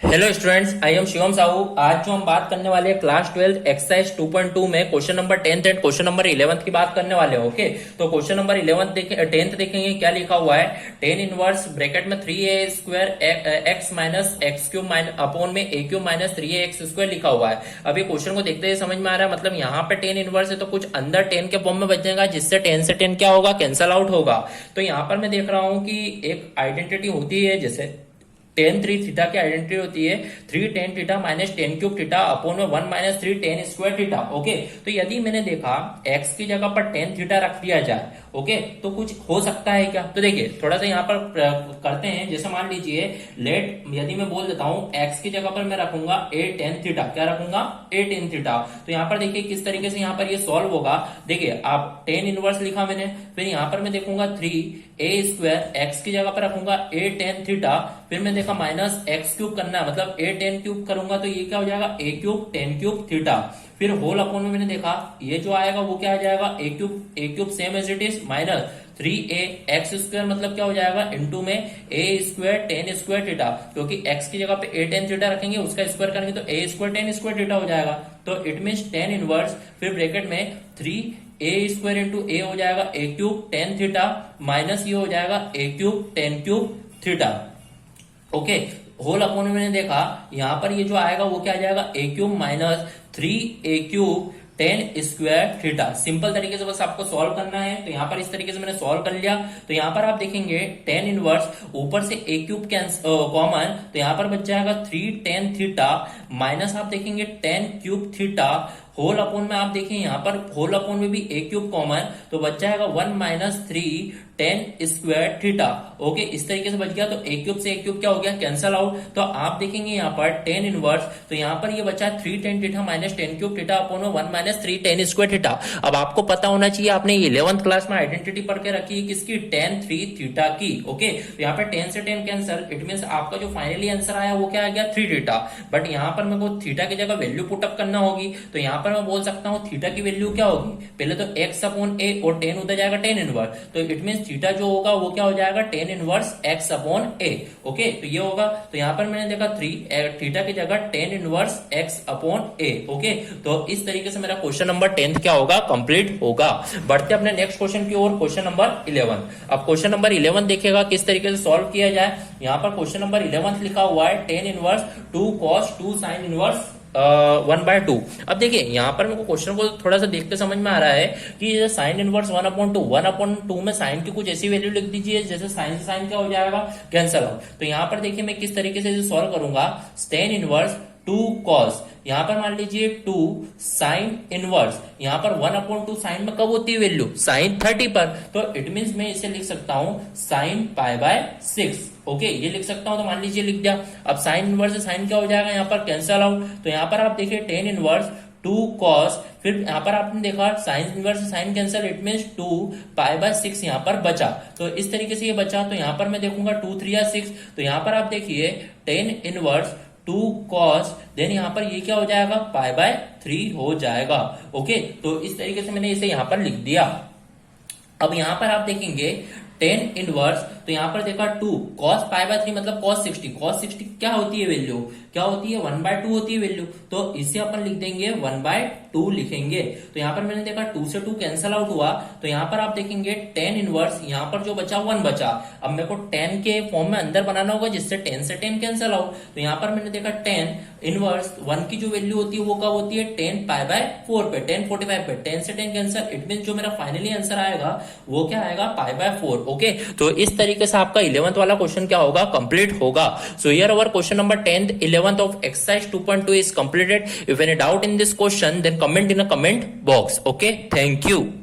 Hello students, I am Shivam Sahu. आज जो हम बात करने वाले हैं क्लास 12 एक्सरसाइज 2.2 में question number 10th and question number 11th की बात करने वाले हैं। ओके, तो क्वेश्चन नंबर 11th देखें, 10th देखेंगे क्या लिखा हुआ है। टेन इनवर्स ब्रैकेट में 3a² x minus x cube upon में a cube minus 3ax square लिखा हुआ है। अब ये क्वेश्चन को देखते ही समझ में आ रहा है, मतलब यहाँ पे टेन इनवर्स है तो कुछ अंदर 10 के फॉर्म में बच जाएगा, जिससे 10 से 10 क्या होगा, कैंसल आउट होगा। तो यहाँ पर मैं देख रहा हूँ कि एक आइडेंटिटी होती है, जैसे टेन थ्री थीटा की आइडेंटिटी होती है 3 tan theta minus ten cube theta upon में 1 minus 3 tan square theta. Okay, तो यदि मैंने देखा x की जगह पर टेन थीटा रख दिया जाए, ओके, तो कुछ हो सकता है क्या। तो देखिए थोड़ा सा यहाँ पर करते हैं। जैसे मान लीजिए लेट, यदि मैं बोल देता हूँ x की जगह पर मैं रखूंगा a tan थीटा, क्या रखूंगा, a tan थीटा। तो यहाँ पर देखिए किस तरीके से यहाँ पर ये सॉल्व होगा। देखिए आप टेन इनवर्स लिखा मैंने, फिर यहाँ पर मैं देखूंगा 3a² x की जगह पर रखूंगा a tan थीटा, फिर मैं देखा माइनस एक्स क्यूब करना है, मतलब a tan क्यूब करूंगा तो ये क्या हो जाएगा, a cube tan cube theta. फिर होल अपॉन में मैंने देखा ये जो आएगा वो क्या आ जाएगा, a cube same as it is minus 3ax square, मतलब क्या हो जाएगा इंटू में a² tan स्क्वायर थीटा, क्योंकि x की जगह पे a tan थीटा रखेंगे, उसका स्क्वायर करेंगे तो a² tan स्क्वायर थीटा हो जाएगा। तो इट मीन्स tan इनवर्स, फिर ब्रैकेट में 3a² इंटू a हो जाएगा a cube tan theta minus ये हो जाएगा a cube tan cube theta. Okay, whole upon में मैंने देखा यहां पर ये जो आएगा वो क्या आ जाएगा, a cube minus 3a cube tan square theta. Simple तरीके से बस आपको सॉल्व करना है। तो यहाँ पर इस तरीके से मैंने सॉल्व कर लिया। तो यहाँ पर आप देखेंगे tan इनवर्स, ऊपर से a क्यूब कॉमन, तो यहाँ पर बच जाएगा 3 tan थीटा माइनस आप देखेंगे tan cube theta, whole upon में आप देखें यहाँ पर होल अपॉन में भी a क्यूब कॉमन, तो बच जाएगा 1 minus 3 tan square theta. Okay, इस तरीके से बच गया। तो a क्यूब से a क्यूब क्या हो गया, कैंसल आउट। तो आप देखेंगे यहाँ पर tan इनवर्स, तो यहाँ पर ये बचा 3 tan theta minus tan cube theta upon में 1 माइनस 3 tan स्क्वायर थीटा। अब आपको पता होना चाहिए, आपने 11th क्लास में आइडेंटिटी पढ़ के रखी है किसकी, tan 3 थीटा की। ओके, तो यहाँ पर 10 से 10 कैंसल, इट मीन आपका जो फाइनली आंसर आया वो क्या आ गया, 3 थीटा। बट यहाँ पर मेरे को थीटा की जगह वैल्यू पुटअप करना होगी। तो यहाँ पर मैं बोल सकता हूँ थीटा की वैल्यू क्या होगी, पहले तो x अपॉन a और tan उधर जाएगा tan इनवर्स, तो इट मीन थीटा जो होगा वो क्या हो जाएगा, tan inverse x upon a। Okay, तो ये होगा। तो यहाँ पर मैंने देखा 3 थीटा की जगह tan inverse x upon a। Okay, तो इस तरीके से मेरा क्वेश्चन नंबर 10 क्या होगा, कंप्लीट होगा। बढ़ते अपने नेक्स्ट क्वेश्चन की ओर, क्वेश्चन नंबर 11। अब क्वेश्चन नंबर 11 देखिएगा किस तरीके से सॉल्व किया जाए। यहाँ पर क्वेश्चन नंबर 11 लिखा हुआ है tan inverse 2 cos 2 sin inverse 1/2। अब देखिए यहाँ पर मेरे को क्वेश्चन को थोड़ा सा देख के समझ में आ रहा है कि साइन इनवर्स 1/2 में साइन की कुछ ऐसी वैल्यू लिख दीजिए जैसे साइन से साइन क्या हो जाएगा, कैंसल आउट। तो यहाँ पर देखिए मैं किस तरीके से सॉल्व करूंगा। tan इनवर्स 2 cos, यहाँ पर मान लीजिए 2 साइन इनवर्स, यहाँ पर 1/2 साइन में कब होती है वैल्यू, साइन 30 पर। तो इट मींस मैं इसे लिख सकता हूं साइन π/6। ओके, ये लिख सकता हूं। तो मान लीजिए लिख दिया। अब साइन इनवर्स से साइन क्या हो जाएगा, यहाँ पर कैंसल आउट। तो यहाँ पर आप देखिए tan इनवर्स 2 cos, फिर यहाँ पर आपने देखा साइन इनवर्स से साइन कैंसल, इट मींस 2 π/6 यहाँ पर बचा। तो इस तरीके से ये बचा। तो यहाँ पर मैं देखूंगा 2 3 या 6। तो यहाँ पर आप देखिए tan इनवर्स 2 cos, देन यहाँ पर ये क्या हो जाएगा, π/3 हो जाएगा। ओके, तो इस तरीके से मैंने इसे यहाँ पर लिख दिया। अब यहाँ पर आप देखेंगे tan इनवर्स, तो यहाँ पर देखा 2 cos π/3 मतलब cos 60 क्या होती है वैल्यू, क्या होती है, 1/2 होती है वैल्यू। तो इसे अपन लिख देंगे 1/2 लिखेंगे। तो यहाँ पर मैंने देखा 2 से 2 कैंसल आउट हुआ। तो यहाँ पर आप देखेंगे tan इनवर्स, यहाँ पर जो बचा 1 बचा। अब मेरे को tan के फॉर्म में अंदर बनाना होगा जिससे 10 से 10 कैंसल आउट। तो यहाँ पर मैंने देखा tan इनवर्स 1 की जो वैल्यू होती है वो कब होती है, tan π/4 पे, tan 45 पे, 10 से 10 कैंसल, इट मीन जो मेरा फाइनली आंसर आएगा वो क्या आएगा, π/4। ओके, तो इस तरीके से आपका 11th वाला क्वेश्चन क्या होगा, कंप्लीट होगा। So here our question number 10th 11th of exercise 2.2 is completed. If any doubt in this question, then comment in a comment box. Okay, thank you.